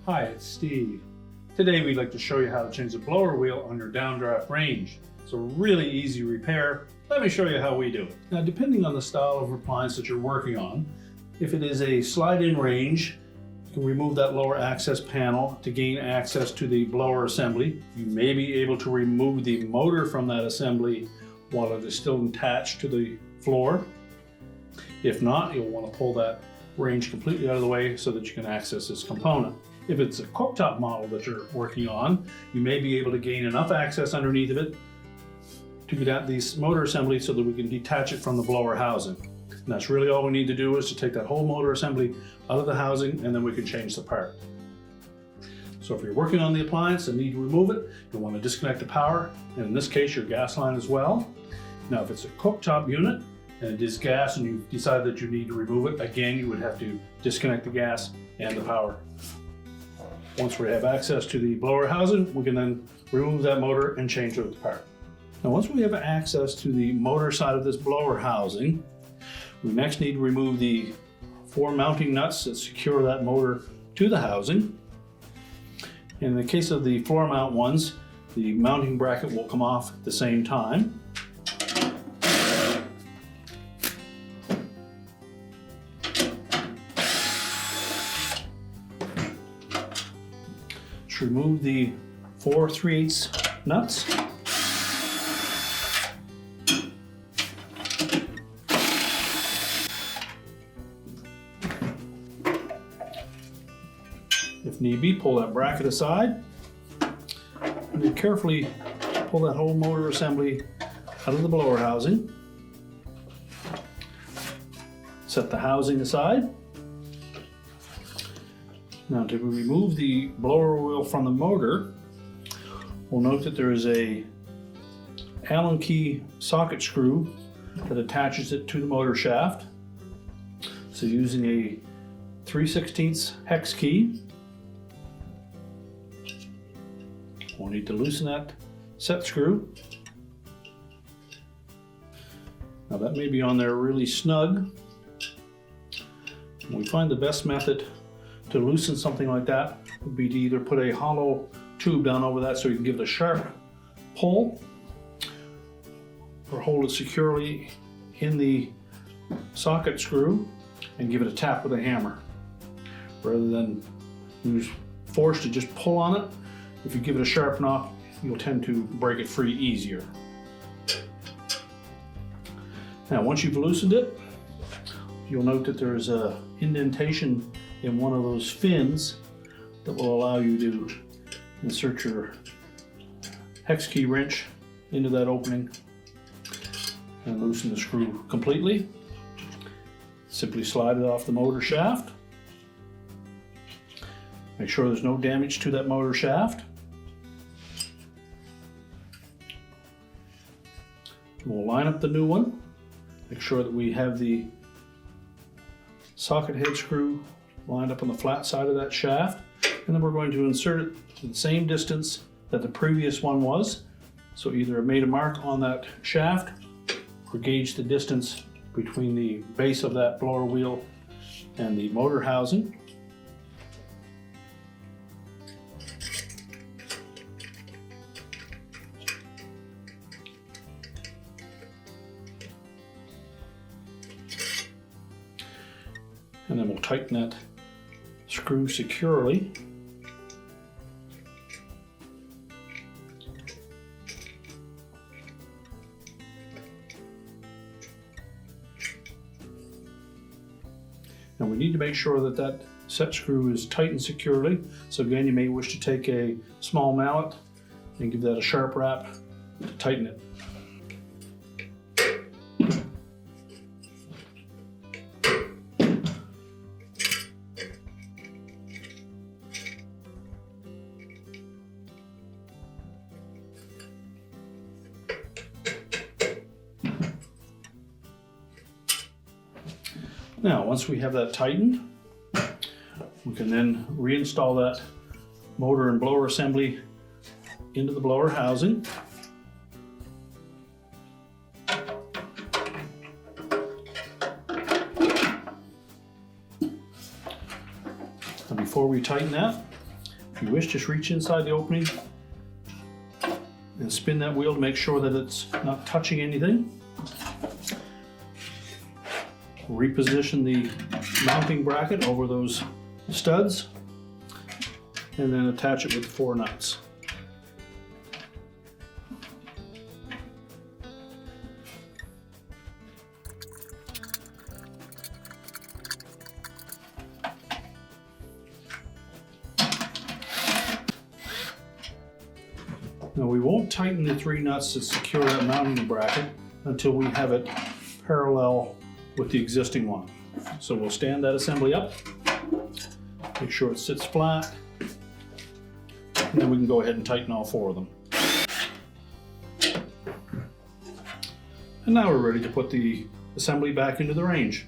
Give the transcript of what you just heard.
Hi, it's Steve. Today we'd like to show you how to change the blower wheel on your downdraft range. It's a really easy repair. Let me show you how we do it. Now, depending on the style of appliance that you're working on, if it is a slide-in range, you can remove that lower access panel to gain access to the blower assembly. You may be able to remove the motor from that assembly while it is still attached to the floor. If not, you'll want to pull that range completely out of the way so that you can access this component. If it's a cooktop model that you're working on, you may be able to gain enough access underneath of it to get at these motor assembly so that we can detach it from the blower housing. And that's really all we need to do, is to take that whole motor assembly out of the housing, and then we can change the part. So if you're working on the appliance and need to remove it, you'll want to disconnect the power, and in this case your gas line as well. Now if it's a cooktop unit and it is gas and you decide that you need to remove it, again you would have to disconnect the gas and the power. Once we have access to the blower housing, we can then remove that motor and change it apart. Now, once we have access to the motor side of this blower housing, we next need to remove the 4 mounting nuts that secure that motor to the housing. In the case of the floor mount ones, the mounting bracket will come off at the same time. Remove the 4 3/8 nuts. If need be, pull that bracket aside and then carefully pull that whole motor assembly out of the blower housing. Set the housing aside. Now, to remove the blower wheel from the motor, we'll note that there is a Allen key socket screw that attaches it to the motor shaft. So using a 3/16 hex key, we'll need to loosen that set screw. Now that may be on there really snug. We find the best method to loosen something like that would be to either put a hollow tube down over that so you can give it a sharp pull, or hold it securely in the socket screw and give it a tap with a hammer. Rather than use force to just pull on it, if you give it a sharp knock, you'll tend to break it free easier. Now, once you've loosened it, you'll note that there's a indentation in one of those fins that will allow you to insert your hex key wrench into that opening and loosen the screw completely. Simply slide it off the motor shaft. Make sure there's no damage to that motor shaft. We'll line up the new one. Make sure that we have the socket head screw lined up on the flat side of that shaft, and then we're going to insert it to the same distance that the previous one was. So either made a mark on that shaft or gauge the distance between the base of that blower wheel and the motor housing. And then we'll tighten that screw securely. And we need to make sure that that set screw is tightened securely. So again, you may wish to take a small mallet and give that a sharp rap to tighten it. Now, once we have that tightened, we can then reinstall that motor and blower assembly into the blower housing. before we tighten that, if you wish, just reach inside the opening and spin that wheel to make sure that it's not touching anything. Reposition the mounting bracket over those studs and then attach it with 4 nuts. Now we won't tighten the 3 nuts to secure that mounting bracket until we have it parallel with the existing one. So we'll stand that assembly up, make sure it sits flat, and then we can go ahead and tighten all 4 of them. And now we're ready to put the assembly back into the range.